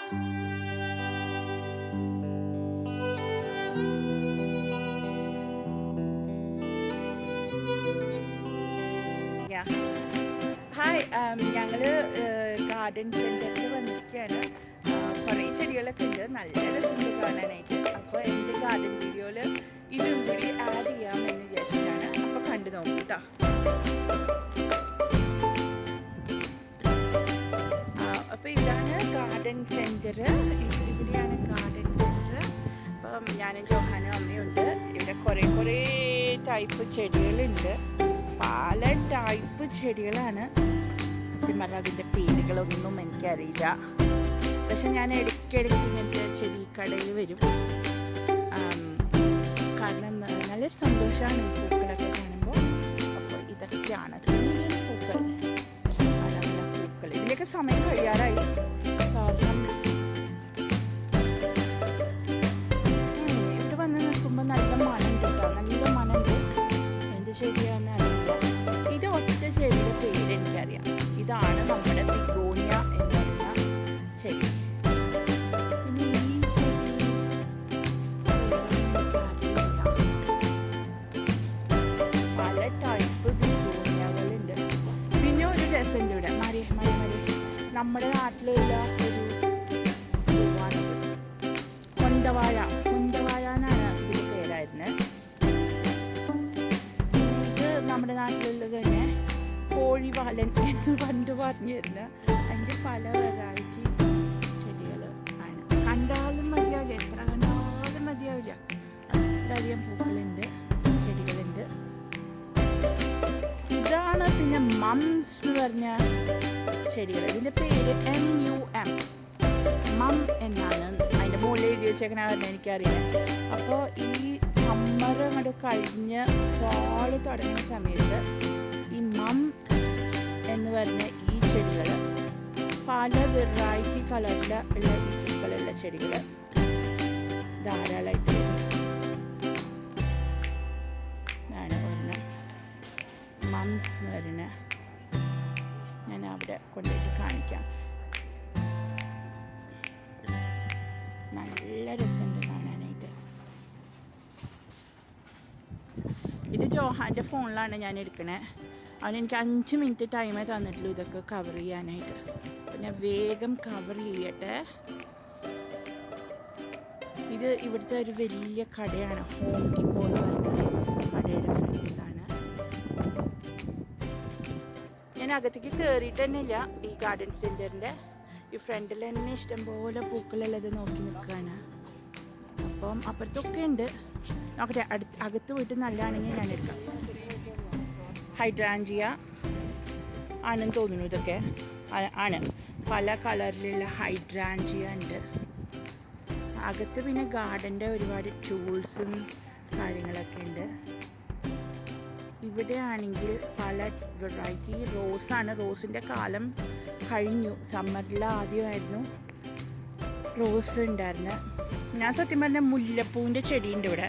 Hi, ഞങ്ങൾ garden സെൻറ്ററിൽ വന്നിരിക്കുകയാണ്. കുറേ ചെടികളൊക്കെ ഉണ്ട്, നല്ല രസമുണ്ട് കാണാനായിട്ട്. അപ്പോൾ എൻ്റെ ഗാർഡൻ വീഡിയോയിൽ ഇതും കൂടി ആഡ് ചെയ്യാമെന്ന് വിചാരിച്ചിട്ടാണ്. അപ്പോൾ കണ്ടു നോക്കൂ കേട്ടോ. അപ്പോൾ ഇതാണ് ഗാർഡൻ സെൻറ്റർ. ഇവിടെയാണ് ഗാർഡൻ സെൻറ്റർ. അപ്പം ഞാനും ജോഹാനും അമ്മയുണ്ട്. ഇവിടെ കുറേ ടൈപ്പ് ചെടികളുണ്ട്. പല ടൈപ്പ് ചെടികളാണ്. സത്യം പറഞ്ഞാൽ അതിൻ്റെ പേരുകളൊന്നും എനിക്കറിയില്ല. പക്ഷെ ഞാൻ ഇടയ്ക്കിടയ്ക്ക് ഇങ്ങനത്തെ ചെടിക്കടയിൽ വരും. കാരണം നല്ല സന്തോഷമാണ് ഈ പൂക്കളൊക്കെ കാണുമ്പോൾ. അപ്പോൾ ഇതൊക്കെയാണ് പൂക്കൾ, പല പല പൂക്കൾ. ഇതിൻ്റെയൊക്കെ സമയം കഴിയാറായി. കാരണം ഇവിടെ വന്ന് നിൽക്കുമ്പോൾ നല്ല മണം കിട്ടാം, നല്ല മണമുണ്ട്. എന്ത് ചെടിയാണെന്ന് അറിയില്ല. ഇത് ഒറ്റ ചെടിയുടെ പേര് എനിക്കറിയാം. ഇതാണ് നമ്മുടെ ബിഗോണിയ എന്ന് പറയുന്ന ചെടി. പിന്നെ ഈ ചെടി പല ടൈപ്പ് ബിഗോണിയകളുണ്ട്. പിന്നെ ഒരു രസമുണ്ട് ഇവിടെ, മരി നമ്മുടെ നാട്ടിലുള്ള ഒരു പൂവാണിത്. കൊന്തവാഴ എന്നാണ് ഇതിൻ്റെ പേരായിരുന്നത്. നമ്മുടെ നാട്ടിലുള്ളത് തന്നെ കോഴിവാലൻ എന്ന് പണ്ട് പറഞ്ഞിരുന്ന അതിൻ്റെ പല വെറൈറ്റി ചെടികൾ ആണ്. കണ്ടാലും മതിയാവില്ല, എത്ര കണ്ടാലും മതിയാവില്ല. അത്രയധികം പൂക്കളുണ്ട്, ചെടികളുണ്ട്. ഇതാണ് പിന്നെ മംസ് എന്ന് പറഞ്ഞ ചെടികൾ. ഇതിൻ്റെ പേര് MUM, മം എന്നാണ് അതിൻ്റെ മുകളിൽ എഴുതി വെച്ചേക്കണമെന്ന് എനിക്കറിയാം. അപ്പോൾ ഈ സമ്മർ അങ്ങോട്ട് കഴിഞ്ഞ് ഫാള് തുടങ്ങുന്ന സമയത്ത് ഈ മം എന്ന് പറഞ്ഞ ഈ ചെടികൾ, പല വെറൈറ്റി കളറിൽ ഉള്ള ഈ പൂക്കളുള്ള ചെടികൾ ധാരാളമായിട്ട് വരും. ഇതാണ് പറഞ്ഞ മംസ് എന്ന് പറഞ്ഞ. ഞാൻ അവിടെ കൊണ്ടുപോയിട്ട് കാണിക്കാം. നല്ല രസമുണ്ട് കാണാനായിട്ട്. ഇത് ജോഹാൻ്റെ ഫോണിലാണ് ഞാൻ എടുക്കണേ. അവനെനിക്ക് 5 മിനിറ്റ് ടൈമേ തന്നിട്ടുള്ളൂ ഇതൊക്കെ കവർ ചെയ്യാനായിട്ട്. അപ്പം ഞാൻ വേഗം കവർ ചെയ്യട്ടെ. ഇത് ഇവിടുത്തെ ഒരു വലിയ കടയാണ്, ഹോം ഡിപ്പോ എന്ന് പറയുന്ന കടയുടെ ഫ്രണ്ടിലാണ്. ഞാൻ അകത്തേക്ക് കയറിയിട്ട് തന്നെ ഇല്ല. ഈ ഗാർഡൻ സെൻറ്ററിൻ്റെ ഈ ഫ്രണ്ടിൽ തന്നെ ഇഷ്ടംപോലെ പൂക്കളുള്ളത് നോക്കി നിൽക്കുകയാണ്. അപ്പം അപ്പുറത്തൊക്കെ ഉണ്ട്. നോക്കട്ടെ, അകത്ത് പോയിട്ട് നല്ലതാണെങ്കിൽ ഞാൻ എടുക്കാം. ഹൈഡ്രാഞ്ചിയ ആണെന്ന് തോന്നുന്നു ഇതൊക്കെ. ആണ്, പല കളറിലുള്ള ഹൈഡ്രാഞ്ചിയ ഉണ്ട് അകത്ത്. പിന്നെ ഗാർഡൻ്റെ ഒരുപാട് ടൂൾസും കാര്യങ്ങളൊക്കെ ഉണ്ട്. ഇവിടെ ആണെങ്കിൽ പല വെറൈറ്റി റോസാണ്. റോസിൻ്റെ കാലം കഴിഞ്ഞു. സമ്മറിൽ ആദ്യമായിരുന്നു റോസ് ഉണ്ടായിരുന്നത്. ഞാൻ സത്യം പറഞ്ഞാൽ മുല്ലപ്പൂവിൻ്റെ ചെടിയുണ്ട് ഇവിടെ.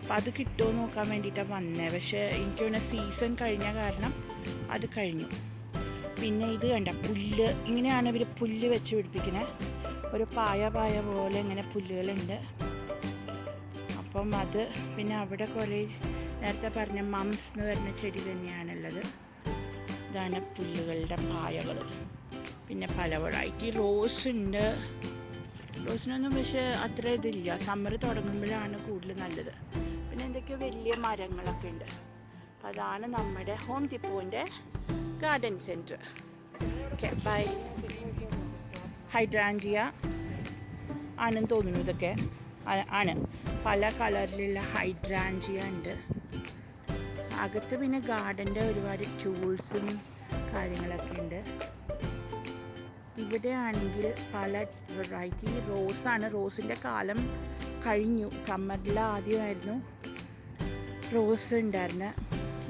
അപ്പോൾ അത് കിട്ടുമോ നോക്കാൻ വേണ്ടിയിട്ടാണ് വന്നത്. പക്ഷേ എനിക്ക് തോന്നുന്ന സീസൺ കഴിഞ്ഞ കാരണം അത് കഴിഞ്ഞു. പിന്നെ ഇത് കണ്ട പുല്ല്, ഇങ്ങനെയാണ് ഇവർ പുല്ല് വെച്ച് പിടിപ്പിക്കുന്നത്. ഒരു പായ പോലെ ഇങ്ങനെ പുല്ലുകളുണ്ട്. അപ്പം അത് പിന്നെ അവിടെ കുറേ നേരത്തെ പറഞ്ഞ മംസ് എന്ന് പറഞ്ഞ ചെടി തന്നെയാണുള്ളത്. ഇതാണ് പുല്ലുകളുടെ പായകൾ. പിന്നെ പല വെറൈറ്റി റോസ് ഉണ്ട്. റോസിനൊന്നും പക്ഷേ അത്ര ഇതില്ല. സമ്മർ തുടങ്ങുമ്പോഴാണ് കൂടുതൽ നല്ലത്. പിന്നെ എന്തൊക്കെയോ വലിയ മരങ്ങളൊക്കെ ഉണ്ട്. അതാണ് നമ്മുടെ ഹോം ഡിപ്പോൻ്റെ garden centre. Okay, bye. Hydrangea ആണെന്ന് തോന്നുന്നു ഇതൊക്കെ. ആണ്, പല കളറിലുള്ള ഹൈഡ്രാഞ്ചിയ ഉണ്ട് അകത്ത്. പിന്നെ ഗാർഡൻ്റെ ഒരുപാട് ടൂൾസും കാര്യങ്ങളൊക്കെ ഉണ്ട്. ഇവിടെ ആണെങ്കിൽ പല വെറൈറ്റി റോസാണ്. റോസിൻ്റെ കാലം കഴിഞ്ഞു. സമ്മറിൽ ആദ്യമായിരുന്നു റോസ് ഉണ്ടായിരുന്നത്.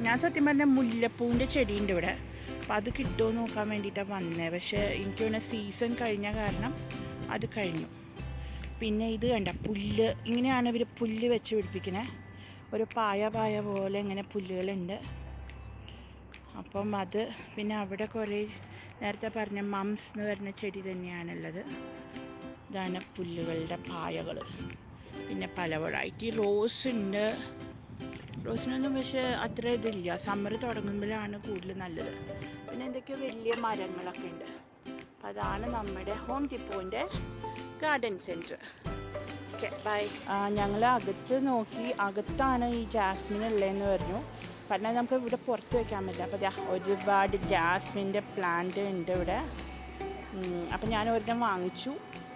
ഞാൻ സത്യം പറഞ്ഞാൽ മുല്ലപ്പൂവിൻ്റെ ചെടിയുണ്ട് ഇവിടെ. അപ്പോൾ അത് കിട്ടുമോ നോക്കാൻ വേണ്ടിയിട്ടാണ് വന്നത്. പക്ഷേ എനിക്ക് തോന്നുന്ന സീസൺ കഴിഞ്ഞ കാരണം അത് കഴിഞ്ഞു. പിന്നെ ഇത് കണ്ട പുല്ല്, ഇങ്ങനെയാണ് ഇവർ പുല്ല് വെച്ച് പിടിപ്പിക്കുന്നത്. ഒരു പായ പോലെ ഇങ്ങനെ പുല്ലുകളുണ്ട്. അപ്പം അത് പിന്നെ അവിടെ കുറേ നേരത്തെ പറഞ്ഞ മംസ് എന്ന് പറഞ്ഞ ചെടി തന്നെയാണുള്ളത്. ഇതാണ് പുല്ലുകളുടെ പായകൾ. പിന്നെ പല വെറൈറ്റി റോസ് ഉണ്ട്. റോസിനൊന്നും പക്ഷേ അത്ര ഇതില്ല. സമ്മർ തുടങ്ങുമ്പോഴാണ് കൂടുതൽ നല്ലത്. പിന്നെ എന്തൊക്കെയോ വലിയ മരങ്ങളൊക്കെ ഉണ്ട്. അതാണ് നമ്മുടെ ഹോം ഡിപ്പോൻ്റെ ഗാർഡൻ സെൻറ്റർ. Okay bye. ഞങ്ങൾ അകത്ത് നോക്കി, അകത്താണ് ഈ ജാസ്മിൻ ഉള്ളതെന്ന് പറഞ്ഞു. കാരണം നമുക്ക് ഇവിടെ പുറത്ത് വയ്ക്കാൻ പറ്റില്ല. അപ്പോൾ ഒരുപാട് ജാസ്മിൻ്റെ പ്ലാന്റ് ഉണ്ട് ഇവിടെ. അപ്പം ഞാൻ ഒരെണ്ണം വാങ്ങിച്ചു.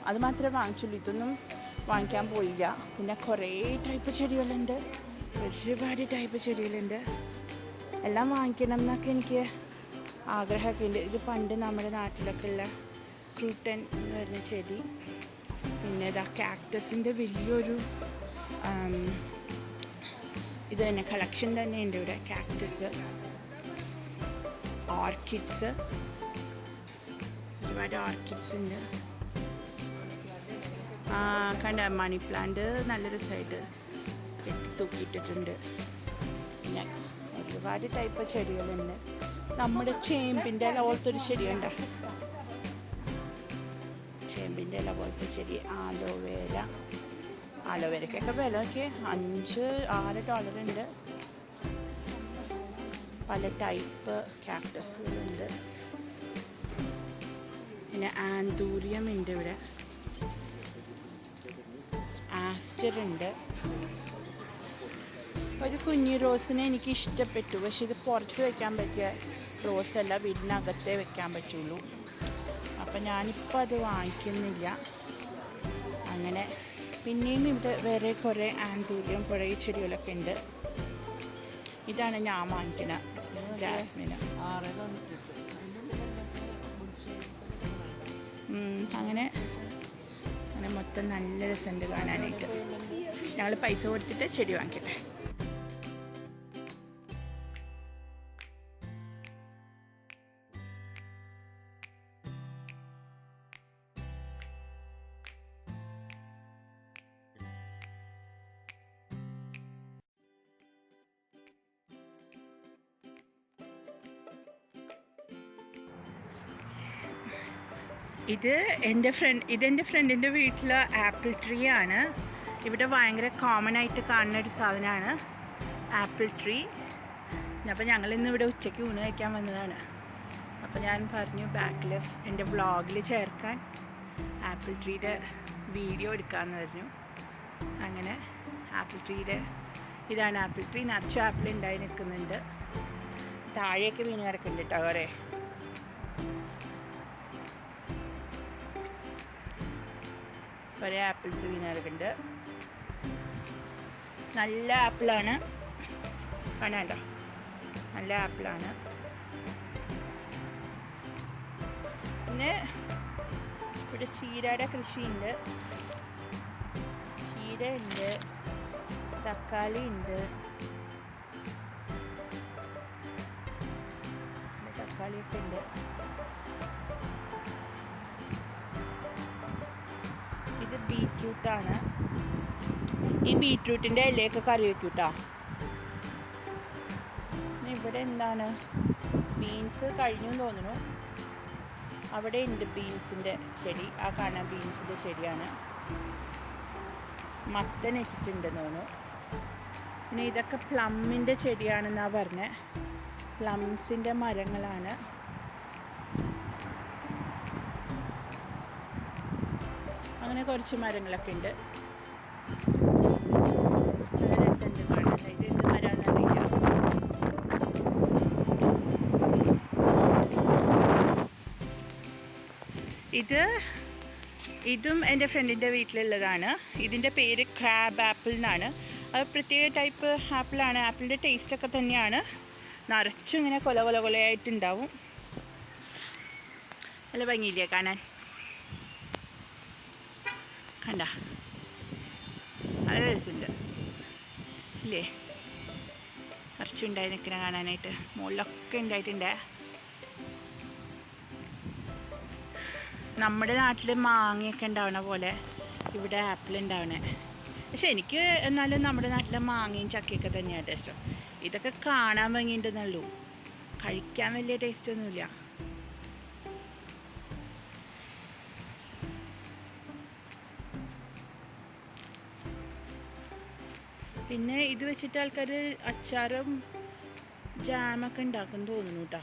അത് മാത്രമേ വാങ്ങിച്ചുള്ളൂ, ഇതൊന്നും വാങ്ങിക്കാൻ പോയില്ല. പിന്നെ കുറേ ടൈപ്പ് ചെടികളുണ്ട്, ഒരുപാട് ടൈപ്പ് ചെടികളുണ്ട്. എല്ലാം വാങ്ങിക്കണം എന്നൊക്കെ എനിക്ക് ആഗ്രഹമൊക്കെ ഉണ്ട്. ഇത് പണ്ട് നമ്മുടെ നാട്ടിലൊക്കെ ഉള്ള ക്രൂട്ടൻ എന്ന് പറഞ്ഞ ചെടി. പിന്നെ ഇതാ കാക്ടസിൻ്റെ വലിയൊരു ഇത് തന്നെ കളക്ഷൻ തന്നെ ഉണ്ട് ഇവിടെ. കാക്ടസ്, ഓർക്കിഡ്സ്, ഒരുപാട് ഓർക്കിഡ്സ് ഉണ്ട്. കണ്ട മണി പ്ലാന്റ് നല്ലൊരു സൈഡ് കെട്ടി തൂക്കിയിട്ടിട്ടുണ്ട്. പിന്നെ ഒരുപാട് ടൈപ്പ് ചെടികളുണ്ട്. നമ്മുടെ ചേമ്പിൻ്റെ ഇല പോലത്തൊരു ചെടിയുണ്ട്, ചേമ്പിൻ്റെ ഇല പോലത്തെ ചെടി. ആലോവേരക്കൊക്കെ വിലയൊക്കെ $5-6 ഉണ്ട്. പല ടൈപ്പ് കാക്ടസുകളുണ്ട്. പിന്നെ ആന്തൂരിയം ഉണ്ട് ഇവിടെ, ആസ്റ്റർ ഉണ്ട്. ഒരു കുഞ്ഞി റോസിനെ എനിക്ക് ഇഷ്ടപ്പെട്ടു. പക്ഷെ ഇത് പുറത്ത് വയ്ക്കാൻ പറ്റിയ റോസല്ല, വീടിനകത്തേ വെക്കാൻ പറ്റുള്ളൂ. അപ്പം ഞാനിപ്പോൾ അത് വാങ്ങിക്കുന്നില്ല. അങ്ങനെ പിന്നെയും ഇവിടെ വേറെ കുറേ ആന്തൂരിയം കുറേ ചെടികളൊക്കെ ഉണ്ട്. ഇതാണ് ഞാൻ വാങ്ങിക്കുന്ന ജാസ്മിന്. അങ്ങനെ മൊത്തം നല്ല രസമുണ്ട് കാണാനായിട്ട്. ഞങ്ങൾ പൈസ കൊടുത്തിട്ട് ചെടി വാങ്ങിക്കട്ടെ. ഇതെൻ്റെ ഫ്രണ്ടിൻ്റെ വീട്ടിലെ ആപ്പിൾ ട്രീ ആണ്. ഇവിടെ ഭയങ്കര കോമൺ ആയിട്ട് കാണുന്ന ഒരു സാധനമാണ് ആപ്പിൾ ട്രീ. അപ്പോൾ ഞങ്ങളിന്ന് ഇവിടെ ഉച്ചയ്ക്ക് ഊണ് കഴിക്കാൻ വന്നതാണ്. അപ്പോൾ ഞാൻ പറഞ്ഞു ബാക്കിൽ എൻ്റെ വ്ളോഗിൽ ചേർക്കാൻ ആപ്പിൾ ട്രീയുടെ വീഡിയോ എടുക്കാമെന്ന് പറഞ്ഞു. അങ്ങനെ ആപ്പിൾ ട്രീയുടെ ഇതാണ് ആപ്പിൾ ട്രീ. നിറച്ച് ആപ്പിൾ ഉണ്ടായി നിൽക്കുന്നുണ്ട്. താഴെയൊക്കെ വീണ് കിടക്കുന്നുണ്ട് കേട്ടോ കുറേ. കുറേ ആപ്പിൾസ് വീണാറുണ്ട്. നല്ല ആപ്പിളാണ്, കാണാണ്ടോ, നല്ല ആപ്പിളാണ്. പിന്നെ ഇവിടെ ചീരയുടെ കൃഷിയുണ്ട്. ചീര ഉണ്ട്, തക്കാളി ഉണ്ട്. തക്കാളിയൊക്കെ ഉണ്ട്. ഇത് ബീറ്റ്റൂട്ടാണ്. ഈ ബീറ്റ്റൂട്ടിൻ്റെ ഇലയൊക്കെ കറി വയ്ക്കൂട്ടോ. ഇവിടെ എന്താണ്, ബീൻസ് കഴിഞ്ഞു തോന്നുന്നു. അവിടെ ഉണ്ട് ബീൻസിൻ്റെ ചെടി. ആ കാണാൻ ബീൻസിൻ്റെ ചെടിയാണ്. മത്തൻ ഇട്ടിട്ടുണ്ടെന്ന് തോന്നുന്നു. പിന്നെ ഇതൊക്കെ പ്ലമ്മിൻ്റെ ചെടിയാണെന്നാണ് പറഞ്ഞത്. പ്ലംസിൻ്റെ മരങ്ങളാണ്. അങ്ങനെ കുറച്ച് മരങ്ങളൊക്കെ ഉണ്ട്. നല്ല രസമുണ്ട് കാണാൻ. ഇത് എന്ത് മരമാണെന്നറിയില്ല. ഇതും എൻ്റെ ഫ്രണ്ടിൻ്റെ വീട്ടിലുള്ളതാണ്. ഇതിൻ്റെ പേര് ക്രാബ് ആപ്പിൾ എന്നാണ്. അത് പ്രത്യേക ടൈപ്പ് ആപ്പിളാണ്. ആപ്പിളിൻ്റെ ടേസ്റ്റൊക്കെ തന്നെയാണ്. നിറച്ചും ഇങ്ങനെ കൊലയായിട്ടുണ്ടാവും. നല്ല ഭംഗിയില്ലേ കാണാൻ? കണ്ട, നല്ല രസമുണ്ട് ഇല്ലേ? നിറച്ചുണ്ടായി നിൽക്കുന്ന കാണാനായിട്ട്. മുകളിലൊക്കെ ഉണ്ടായിട്ടുണ്ട്. നമ്മുടെ നാട്ടിൽ മാങ്ങയൊക്കെ ഉണ്ടാവണ പോലെ ഇവിടെ ആപ്പിൾ ഉണ്ടാവണേ. പക്ഷെ എനിക്ക് എന്നാലും നമ്മുടെ നാട്ടിലെ മാങ്ങയും ചക്കയൊക്കെ തന്നെയാണ് ഇഷ്ടം. ഇതൊക്കെ കാണാൻ ഭംഗിയുണ്ടെന്നുള്ളൂ, കഴിക്കാൻ വലിയ ടേസ്റ്റൊന്നുമില്ല. പിന്നെ ഇത് വെച്ചിട്ട് ആൾക്കാർ അച്ചാറും ജാമൊക്കെ ഉണ്ടാക്കും തോന്നുന്നു കേട്ടോ.